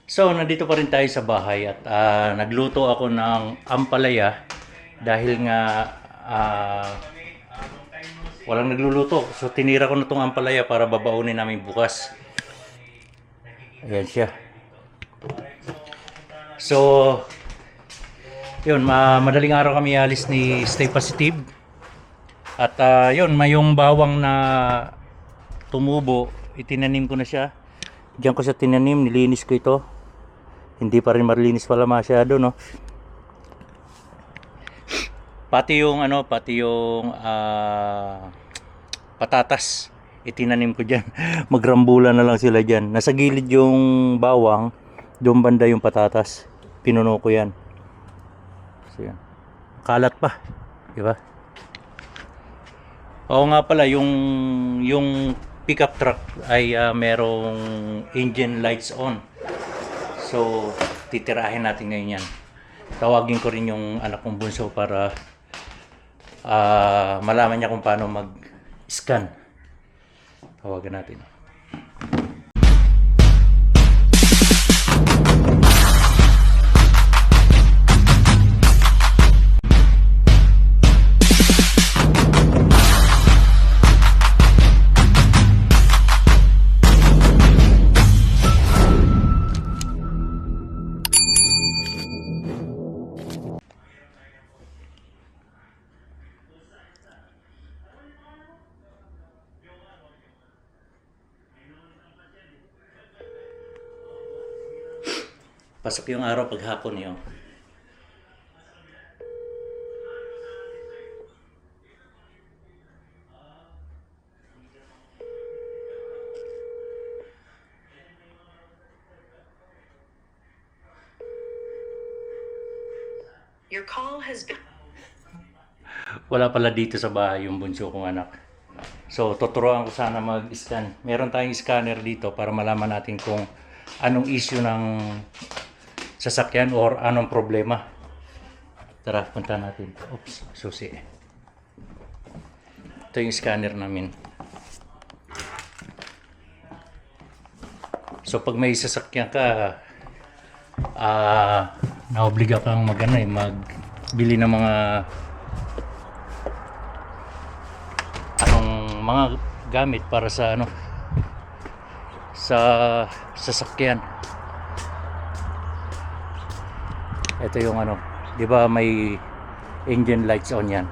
So, nandito pa rin tayo sa bahay at nagluto ako ng ampalaya dahil nga ah, walang nagluluto. So, tinira ko na tong ampalaya para babaunin namin bukas. Ayan siya. So, yun, madaling araw kami alis ni Stay Positive. At yun, may yung bawang na tumubo, itinanim ko na siya. Diyan ko siya tinanim, nilinis ko ito. Hindi pa rin marilinis pala masyado, no? Pati yung patatas itinanim ko diyan. Magrambulan na lang sila diyan. Nasa gilid yung bawang, doon banda yung patatas. Pinuno ko 'yan. So yan. Kalat pa, di ba? Oo nga pala, yung pickup truck ay merong engine lights on. So, titirahin natin ngayon yan. Tawagin ko rin yung anak kong bunso para malaman niya kung paano mag-scan. Tawagan natin. Pasok yung araw paghapon yun. Your call has been... Wala pala dito sa bahay yung bunso kong anak. So, tuturuan ko sana mag-scan. Meron tayong scanner dito para malaman natin kung anong issue ng sasakyan or anong problema. Tara, punta natin. Oops, susi. Ito yung scanner namin. So, pag may sasakyan ka, naobliga kang magbili ng mga gamit para sa sa sasakyan. Ito yung 'di ba may engine lights on 'yan.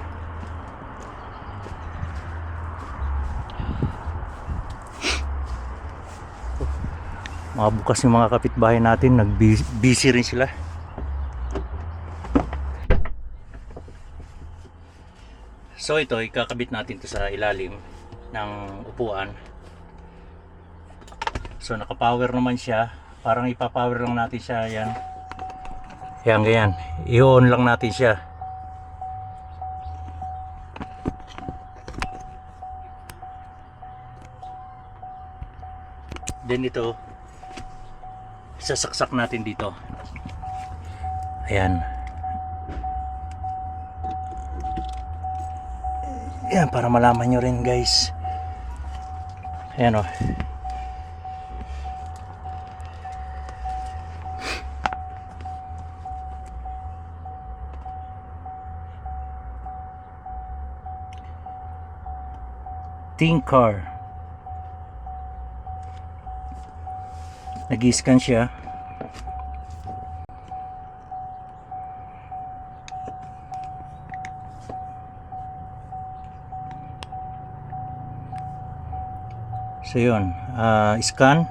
Bukas yung mga kapitbahay natin, busy rin sila. So ito, ikakabit natin to sa ilalim ng upuan. So naka-power naman siya. Parang ipa-power lang natin siya. Yan. Yan, ganyan. I-on lang natin siya. Then ito, sasaksak natin dito. Ayan. Ayan, para malaman nyo rin guys. Ayan o. Think car. Nag-scan siya. So yun, scan.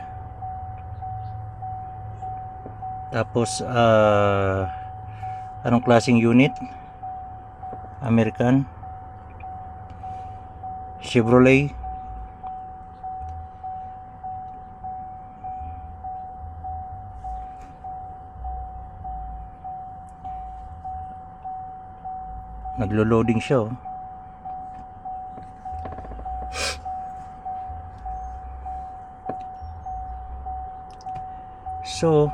Tapos anong klaseng unit? American, Chevrolet, naglo-loading siya. So,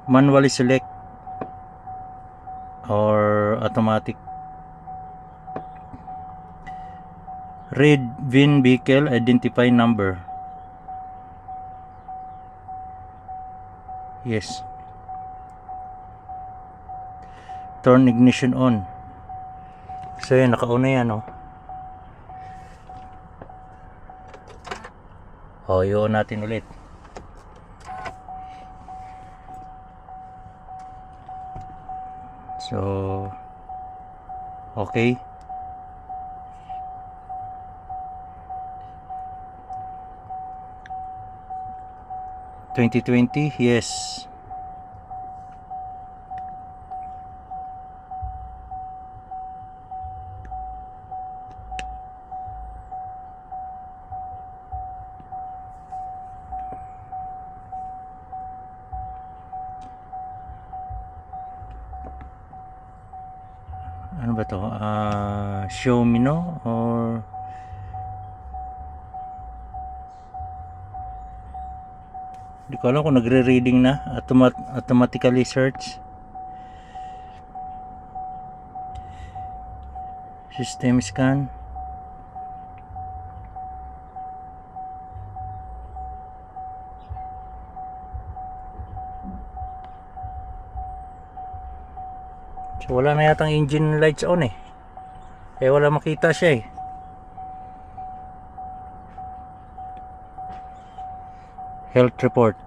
manually select or automatic. Read VIN vehicle identify number. Yes. Turn ignition on. So yan, naka-on na yan, oh. Oh, i-on natin ulit. So, okay. (2020) yes. Ano ba to? Xiaomi, no? Or hindi ko alam kung nagre-reading na. Automatically search. System scan. So wala na yatang engine lights on, eh. Kaya wala makita siya, eh. Health report.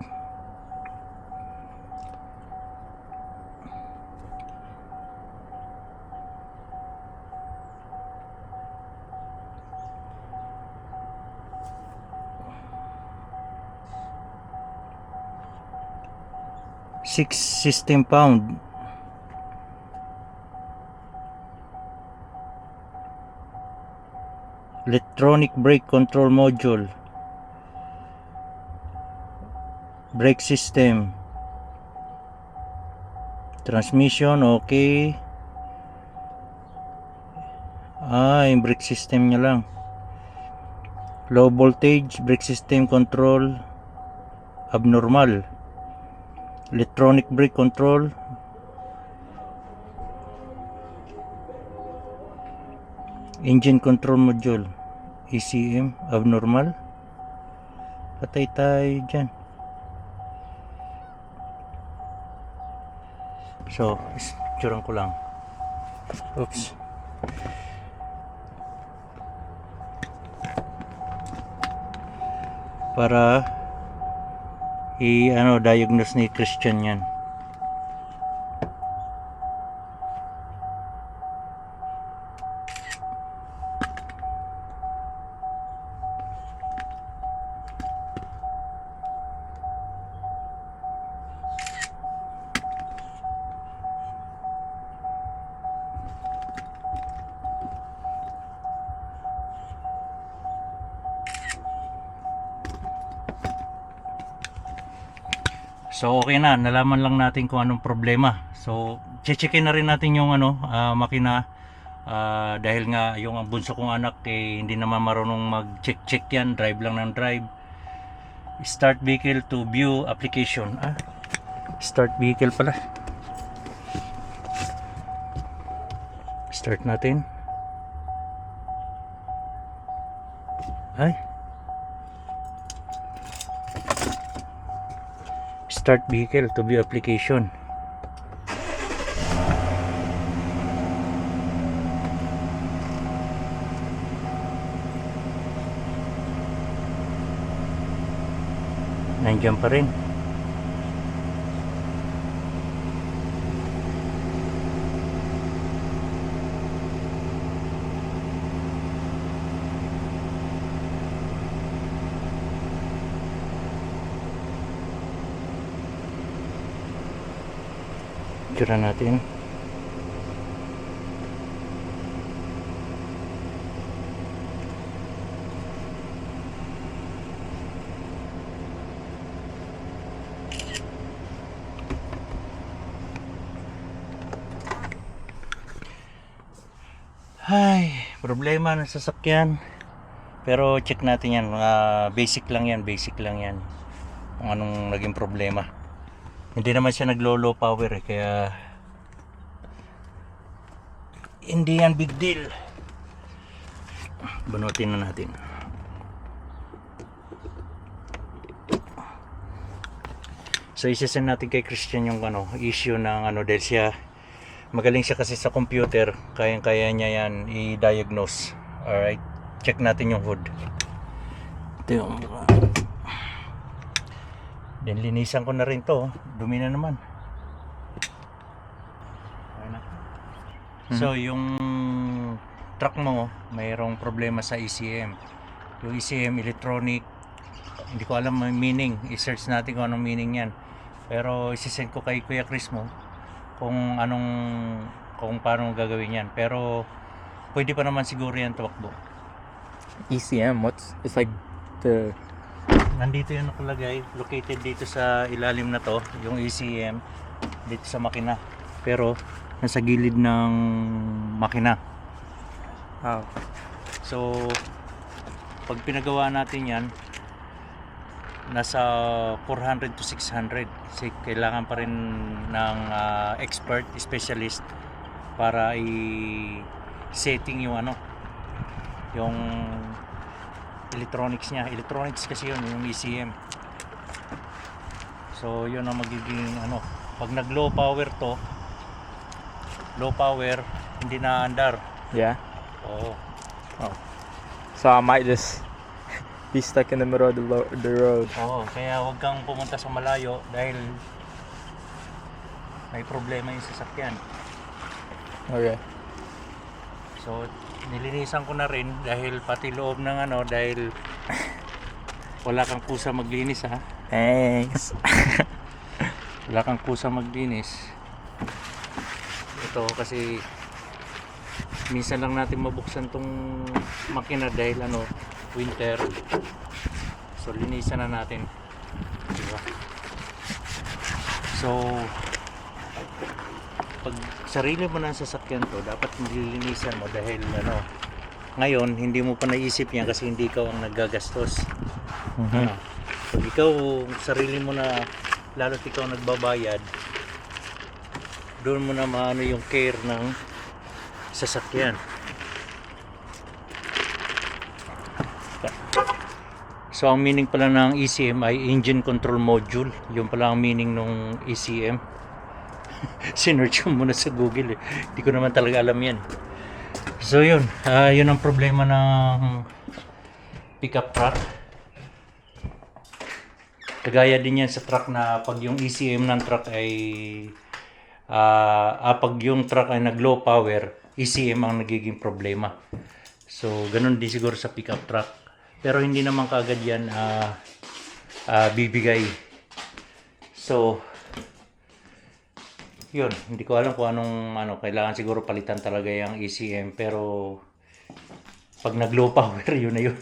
Six system found. Electronic brake control module. Brake system. Transmission, okay. Yung brake system niya lang. Low voltage, brake system control abnormal. Electronic brake control. Engine control module ECM abnormal. Patay tayo dyan. So, picturean ko lang. Oops. Para diagnose ni Christian yan. So okay na, nalaman lang natin kung anong problema. So checkin na rin natin yung makina, dahil nga yung bunso kong anak hindi naman marunong mag-check yan, drive lang ng drive. Start vehicle to view application. Start vehicle pala. Start natin. Start vehicle to view application. Nandiyan pa rin. Tira natin. Problema ng sasakyan. Pero check natin yan. Basic lang yan. Kung anong naging problema. Hindi naman siya naglo-low power, kaya hindi yan big deal. Bunutin na natin. So isesend natin kay Christian yung issue ng dahil siya magaling siya kasi sa computer, kayang-kaya niya yan i-diagnose. Alright, check natin yung hood. Ito yung then linisan ko na rin to, dumi na naman. Okay na. So yung truck mo mayroong problema sa ECM. Yung ECM, electronic, hindi ko alam ang meaning, i-search natin kung anong meaning yan, pero isisend ko kay Kuya Chris mo kung paano gagawin yan, pero pwede pa naman siguro yan tumakbo. ECM, it's like the... Nandito yung nakalagay, located dito sa ilalim na to, yung ECM dito sa makina, pero nasa gilid ng makina. Oh. So pag pinagawa natin yan, nasa 400 to 600 kasi kailangan pa rin ng expert, specialist para i-setting yung yung electronics niya. Electronics kasi yun, yung ECM. So yun ang magiging pag nag low power to, low power, hindi na andar. Yeah? Oo. Oh. So I might just be stuck in the middle of the road. Oo, kaya huwag kang pumunta sa malayo dahil may problema yung sasakyan. Okay. So nilinisan ko na rin dahil pati loob ng dahil wala kang kusa maglinis ha. Thanks. Wala kang kusa maglinis. Ito kasi minsan lang natin mabuksan tong makina dahil winter. So linisan na natin. Diba? So pag sarili mo ng sasakyan to, dapat nililinisan mo dahil ngayon hindi mo pa naisip yan kasi hindi ikaw ang naggagastos. Pag ikaw sarili mo na, lalo't ikaw nagbabayad, doon mo na maano yung care ng sasakyan. So ang meaning pala ng ECM ay Engine Control Module. Yun pala ang meaning ng ECM. Sinearch ko muna sa Google eh. Hindi ko naman talaga alam yan. So yun, yun ang problema ng pickup truck. Kagaya din yan sa truck na pag yung ECM ng truck ay pag yung truck ay nag low power, ECM ang nagiging problema. So ganun din siguro sa pickup truck. Pero hindi naman kaagad yan bibigay. So yun, hindi ko alam kung anong kailangan siguro palitan talaga yung ECM, pero pag nag low power yun na yun.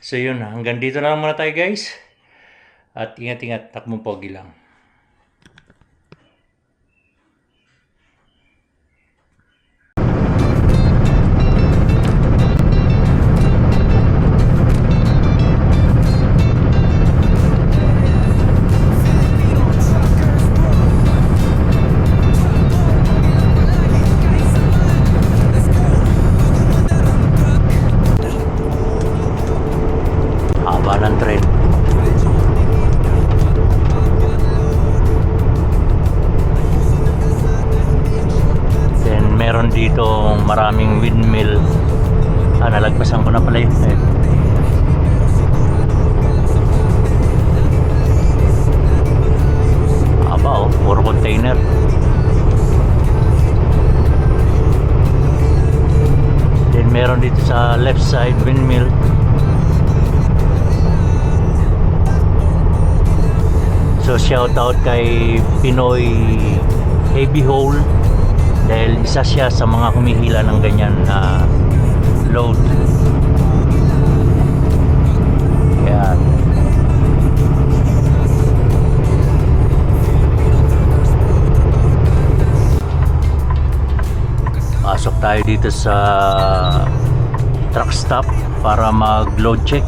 So yun, hanggang dito na lang muna tayo guys. At ingat-ingat, takmong pogi lang. Haba ng tren. Then meron dito maraming windmill. Nalagpasan ko na pala yun. Haba puro container. Then meron dito sa left side windmill. So shout out kay Pinoy Heavy Haul dahil isa siya sa mga humihila ng ganyan na load. Yan. Pasok tayo dito sa truck stop para mag load check.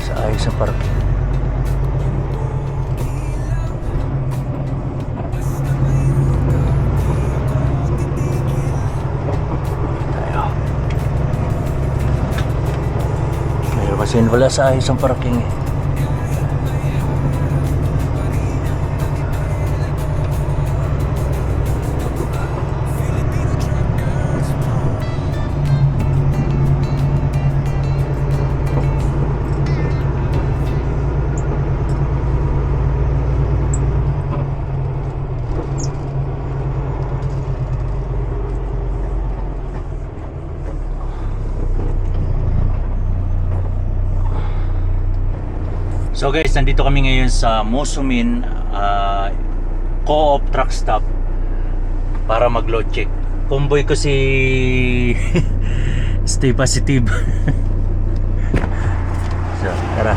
Sa ayos sa parking. Tayo. Mayroon kasi wala sa ayos ang parking eh. So guys, nandito kami ngayon sa Mosumin Co-op truck stop para mag-load check. Convoy ko si Stay Positive. So, tara.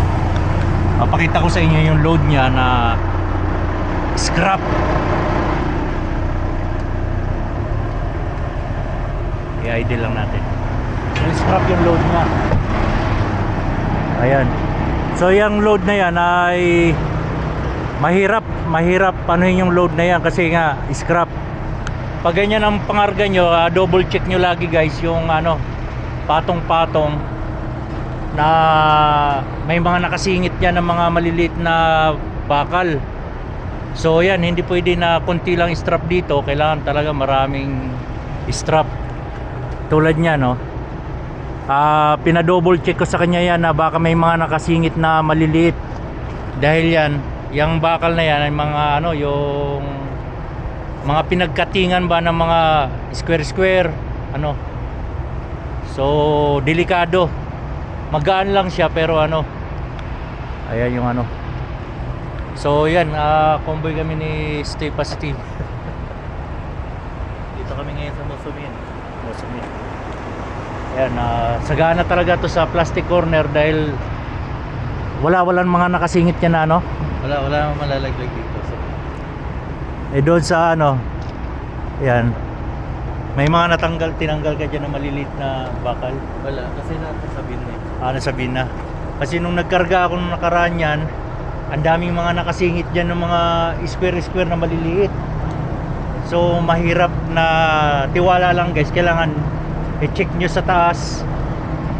Papakita ko sa inyo yung load niya na scrap. I-idle lang natin. So, scrap yung load niya. Ayan. So yung load na yan ay mahirap anuhin yung load na yan kasi nga scrap. Pag ganyan ang pangarga nyo, double check nyo lagi guys yung ano, patong-patong na may mga nakasingit yan ng mga maliliit na bakal. So yan, hindi pwede na konti lang strap dito, kailangan talaga maraming strap tulad nya, no. Pinadouble check ko sa kanya yan na baka may mga nakasingit na maliliit dahil yan, yung bakal na yan ay mga ano, yung mga pinagkatingan ba ng mga square ano. So delikado, magaan lang siya pero ano, ayan yung ano. So yan, convoy kami ni Stay Positive. Dito kami ngayon sa Mosumin. Ayan, sagana talaga to sa plastic corner dahil walang mga nakasingit yan na ano. Wala namang malalaglag dito. So. Eh doon sa ano, ayan, may mga tinanggal ka dyan na maliliit na bakal. Wala, kasi nasabihin na eh. Nasabihin na. Kasi nung nagkarga ako nung nakaraan yan, ang daming mga nakasingit dyan ng mga square na maliliit. So mahirap na tiwala lang guys, kailangan i-check nyo sa taas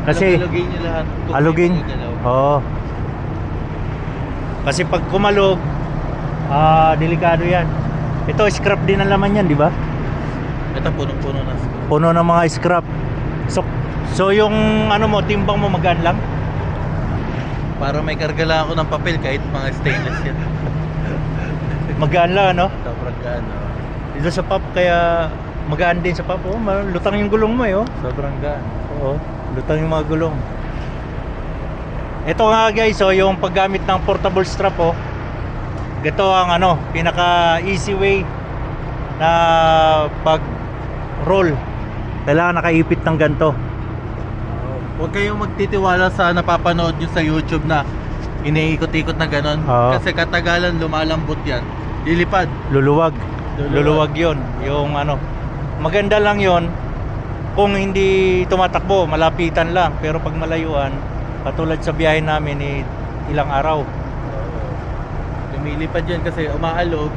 kasi alugin nyo lahat. Alugin? Oo. Kasi pag kumalog, delikado yan. Ito scrap din ang laman yan, di ba? Ito punong-puno na. Puno ng mga scrap. So yung ano mo, timbang mo magaan lang. Para may karga lang ako ng papel kahit mga stainless yan. Magaan lang, ano? Sobrang gaan. Dito sa pop, kaya magaan din sa pop. Oh, lutang yung gulong mo eh, oh. Sobrang gaan. Oo, lutang yung mga gulong. Ito nga guys, oh, yung paggamit ng portable strap, oh. Ito ang ano, pinaka easy way na pag roll. Kailangan nakaipit ng ganito. Huwag kayong magtitiwala sa napapanood nyo sa YouTube na iniikot-ikot na ganon. Oo. Kasi katagalan lumalambot yan. Lilipad. Luluwag. Luluwag yon. Yung ano, maganda lang yon kung hindi tumatakbo, malapitan lang. Pero pag malayuan, katulad sa biyahe namin, ilang araw. Lumilipad yan kasi umaalog,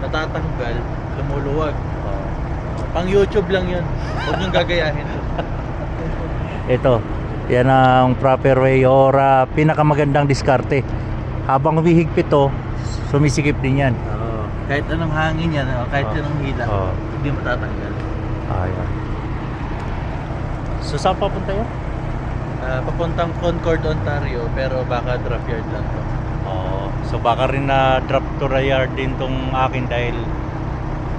natatanggal, lumuluwag. Pang YouTube lang yun. Huwag nyung gagayahin. Ito, yan ang proper way or pinakamagandang diskarte. Habang humihigpit to, sumisikip din yan. Kahit anong hangin yan, kahit anong hila, hindi matatanggal. Ayan. So saan papunta yan? Papuntang Concord, Ontario, pero baka drop yard lang to. So baka rin na drop to the yard din tong akin dahil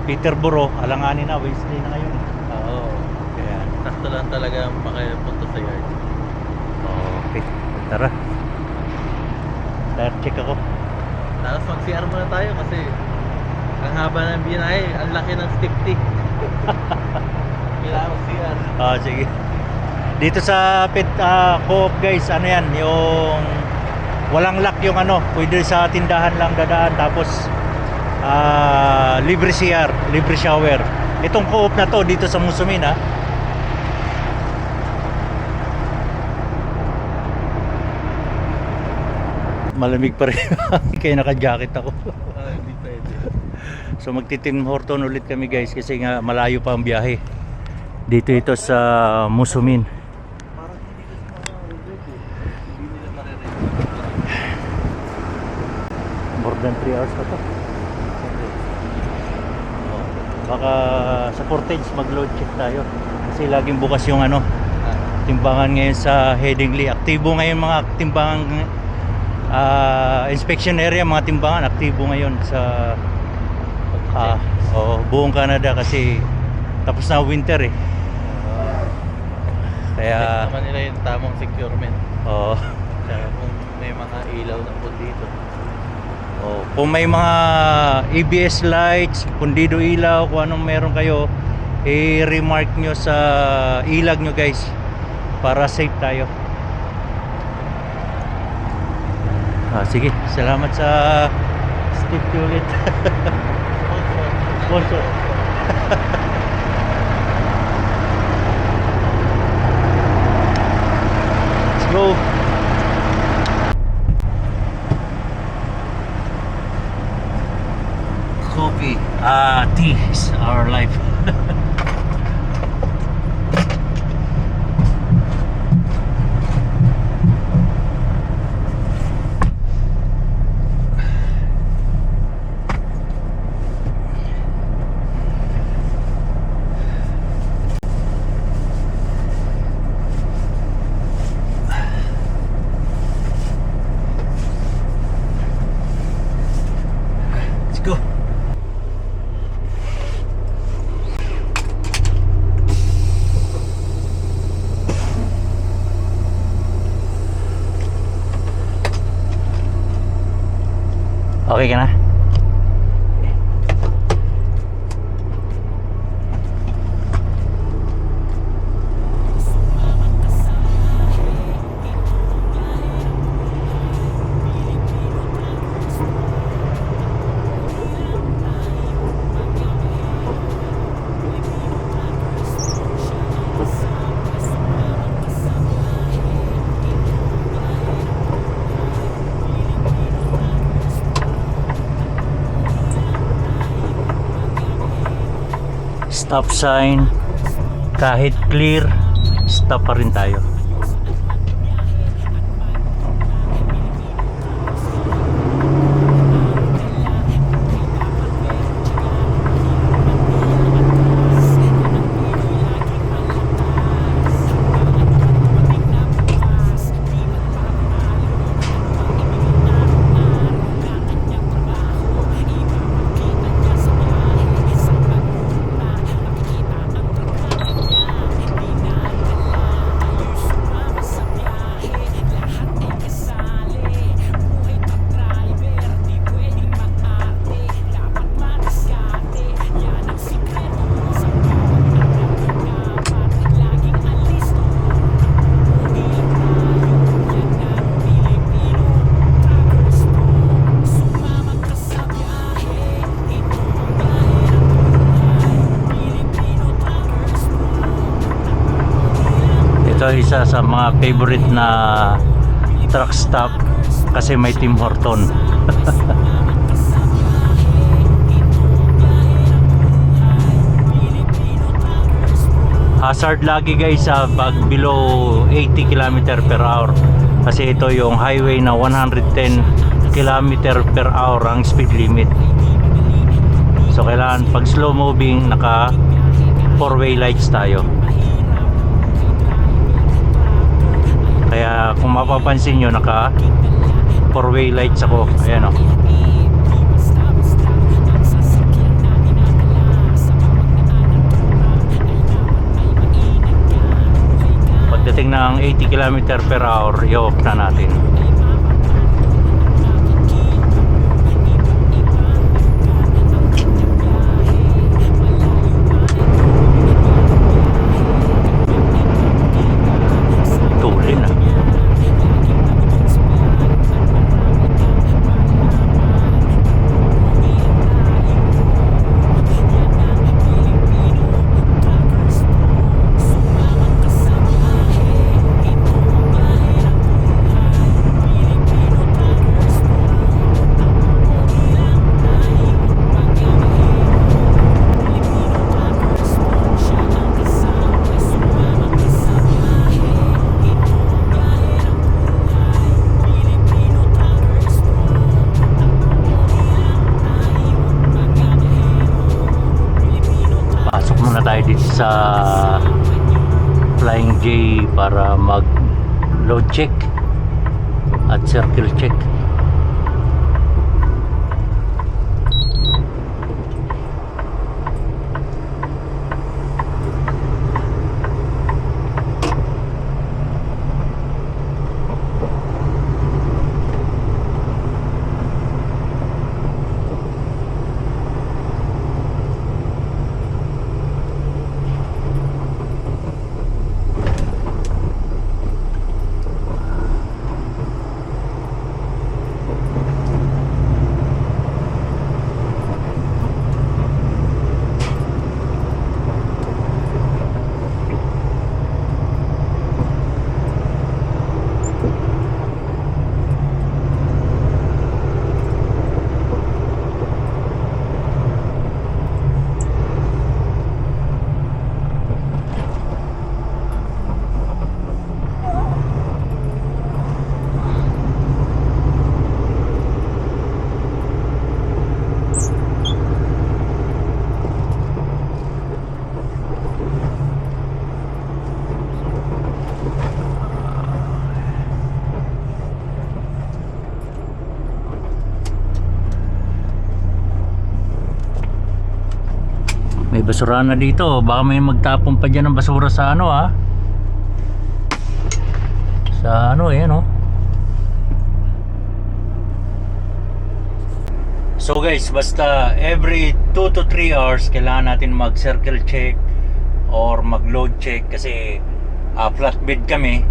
Peterborough, alanganin na, Wednesday na ngayon. Oo. Kaya Sakto lang talaga makapunta sa yard. okay, tara. Tire check ako. Tapos mag-CR muna tayo kasi ang haba ng binahe, ang laki ng stick T. Kailangan mag-CR. Sige. Dito sa Co-op guys, ano yan, yung walang lock yung ano, pwede sa tindahan lang dadaan tapos libre CR, libre shower. Itong Co-op na to dito sa Mosumin, ha. Malamig pa rin. Kaya naka-jacket ako. Hindi pwede. So magti-Tim Horton ulit kami guys kasi nga malayo pa ang biyahe. Dito ito sa Musumin. Parang hindi kasi mga hindi nila maririnig. More than 3 hours pa to. Baka sa Portage mag-load check tayo. Kasi laging bukas yung ano, timbangan ngayon sa Headingley. Aktibo ngayon mga timbangan, inspection area, mga timbangan aktibo ngayon sa buong Canada kasi tapos na winter eh. Kaya naman nila yung tamang securement. Kaya kung may mga ilaw na po dito. Kung may mga ABS lights, pundido ilaw, kung anong meron kayo, i-remark nyo sa ilag nyo guys para safe tayo. Sige, salamat sa Steve ulit. Sponsor. Let's go. Coffee, tea is our life. Let's go. Okay ka na? Stop sign, kahit clear, stop pa rin tayo. Ito isa sa mga favorite na truck stop kasi may Tim Horton. Hazard lagi guys sa pag below 80 km per hour kasi ito yung highway na 110 km per hour ang speed limit. So kailangan pag slow moving naka 4-way lights tayo. Kaya kung mapapansin nyo naka 4-way lights ako. Ayan o. Pagdating ng 80 km per hour i-off na natin. Tulin ah. sa Flying J para mag load check at circle check. May basura na dito. Baka may magtapon pa dyan ng basura sa ano ha. Sa ano yan oh. So guys, basta every 2 to 3 hours kailangan natin mag circle check or mag load check kasi flatbed kami.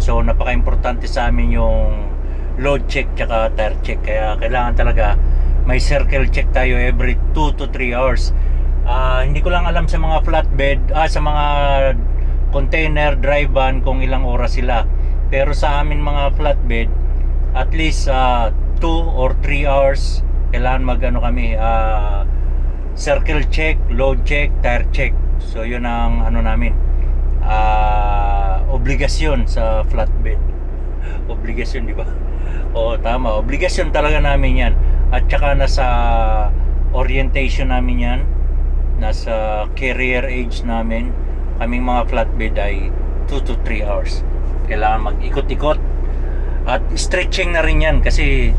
So napaka-importante sa amin yung load check tsaka tire check. Kaya kailangan talaga may circle check tayo every 2 to 3 hours. Hindi ko lang alam sa mga flatbed, sa mga container, dry van kung ilang oras sila. Pero sa amin mga flatbed, at least 2 or 3 hours kailangan mag-ano kami, circle check, load check, tire check. So yun ang ano namin, obligasyon sa flatbed. Obligasyon, di ba? Oo, tama. Obligasyon talaga namin yan. At saka nasa orientation namin yan. Nasa career age namin, kaming mga flatbed ay 2 to 3 hours. Kailangan mag-ikot-ikot at stretching na rin yan kasi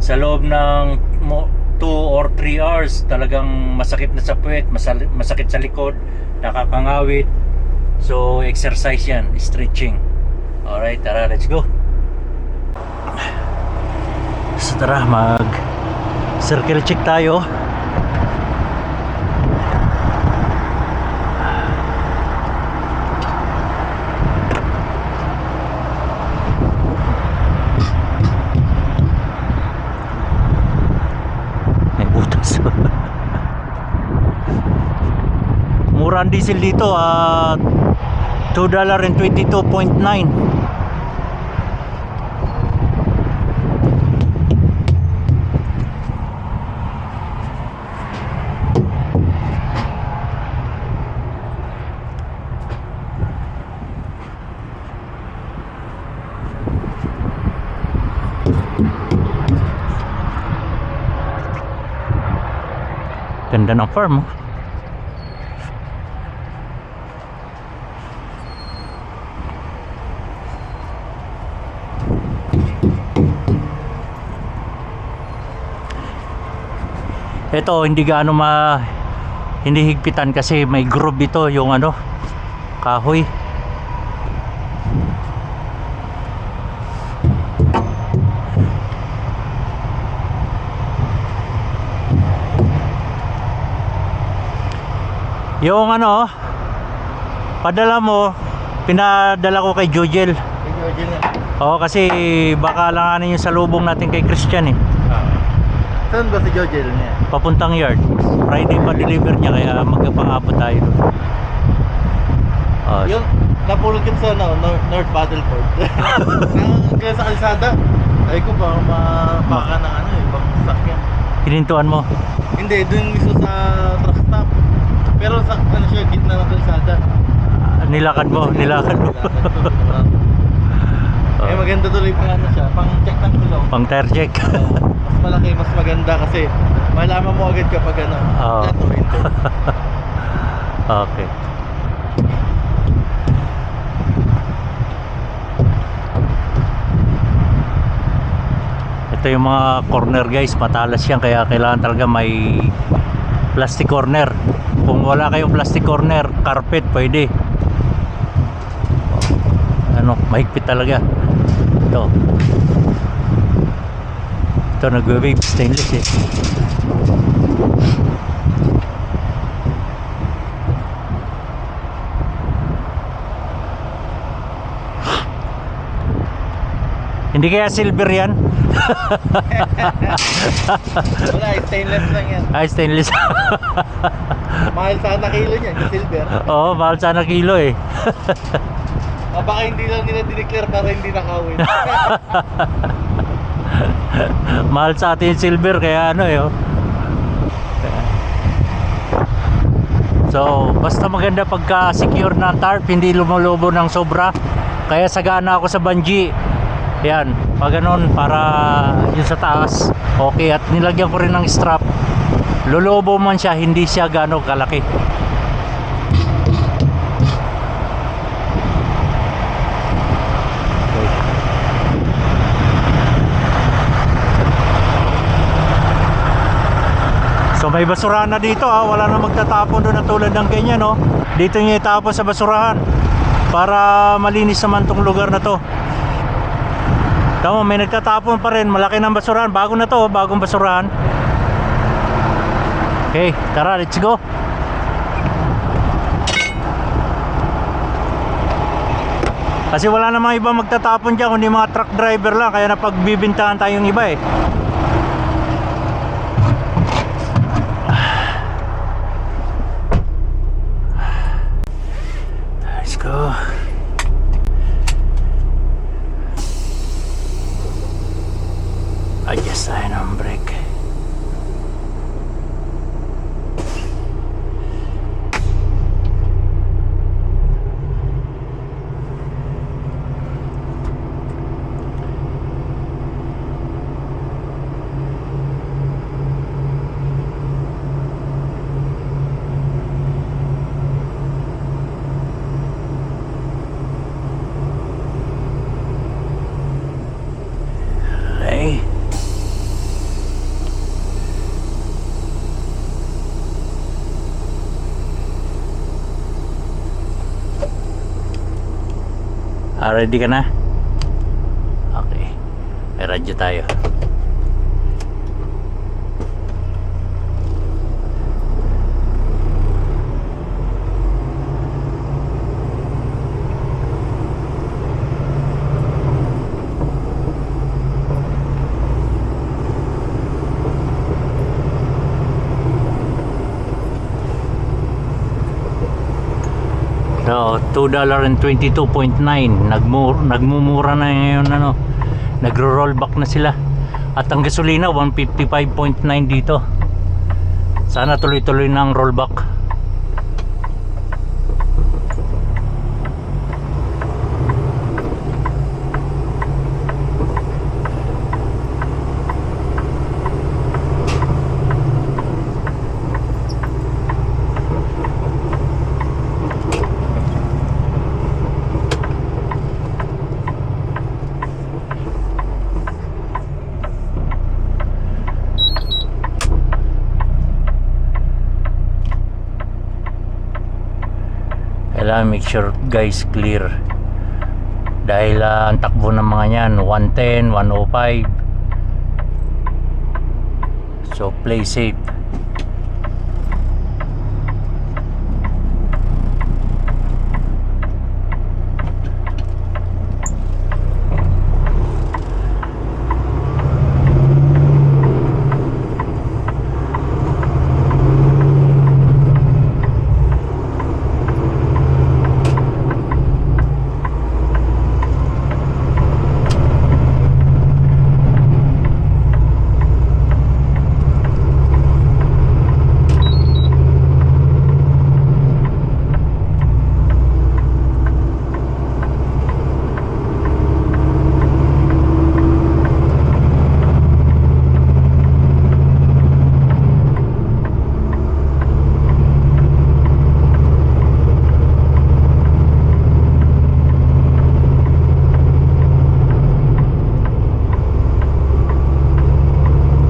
sa loob ng 2 or 3 hours talagang masakit na sa puwet, masakit sa likod, nakakangawit. So exercise yan, stretching. Alright, tara, let's go. So tara, mag circle check tayo. Mura ang diesel dito at $2.22.9. Ganda ng farm oh. Ito hindi gaano hindi higpitan kasi may groove ito yung ano, kahoy. Yung ano, padala mo, pinadala ko kay Jojel. Kay Jojel na. Oo, kasi baka langanin yung salubong natin kay Christian eh. Saan ba si Jojel niya? Papuntang yard. Friday pa deliver niya kaya magpapangabot tayo. Yung napulog yun sa North Battleford. Kaya sa kalsada. Ay ko baka ng ano eh, bang sakyan. Hinintuan mo? Hindi, dun mismo sa truck stop. Pero sa ano siya, gitna ng kalsada. Nilakad mo. Eh maganda tuloy pang ano siya, pang check ng gulong. Pang tire check. Mas malaki, mas maganda kasi malaman mo agad kapag ano, Oo. ito, hindi. Okay. Ito yung mga corner guys, matalas yan, kaya kailangan talaga may plastic corner. Kung wala kayong plastic corner, carpet pwede. Ano, mahigpit talaga. Ito nagwe-wave, stainless eh. Hindi kaya silver yan? Wala, stainless lang yan. Ay, stainless. Mahal sana kilo niyan, yung silver. Oo, mahal sana kilo eh. Baka hindi lang nila dineclare para hindi nakawin. Mahal sa atin yung silver, kaya ano eh. Oh. So, basta maganda pagka secure ng tarp, hindi lumulubo ng sobra. Kaya sagana ako sa bungee. Yan, pag ganun, para yun sa taas. Okay, at nilagyan ko rin ng strap. Lulubo man siya, hindi siya gano'ng kalaki. So may basurahan na dito ha, wala na magtatapon doon na tulad ng ganyan no. Dito niya itapon sa basurahan para malinis naman tong lugar na to. Tama, may nagtatapon pa rin, malaki ng basurahan, bago na to, bagong basurahan. Okay, tara, let's go. Kasi wala namang iba magtatapon dyan, kundi mga truck driver lang, kaya napagbibintahan tayong iba eh. Let's go. Adjust tayo ng brake. Okay. Ready ka na? Okay. May radyo tayo. So, $2.22.9 nagmumura na ngayon ano. Nagro-roll back na sila. At ang gasolina 155.9 dito. Sana tuloy-tuloy na ang rollback. Kailangan make sure guys clear dahil ang takbo ng mga yan 110, 105, so play safe.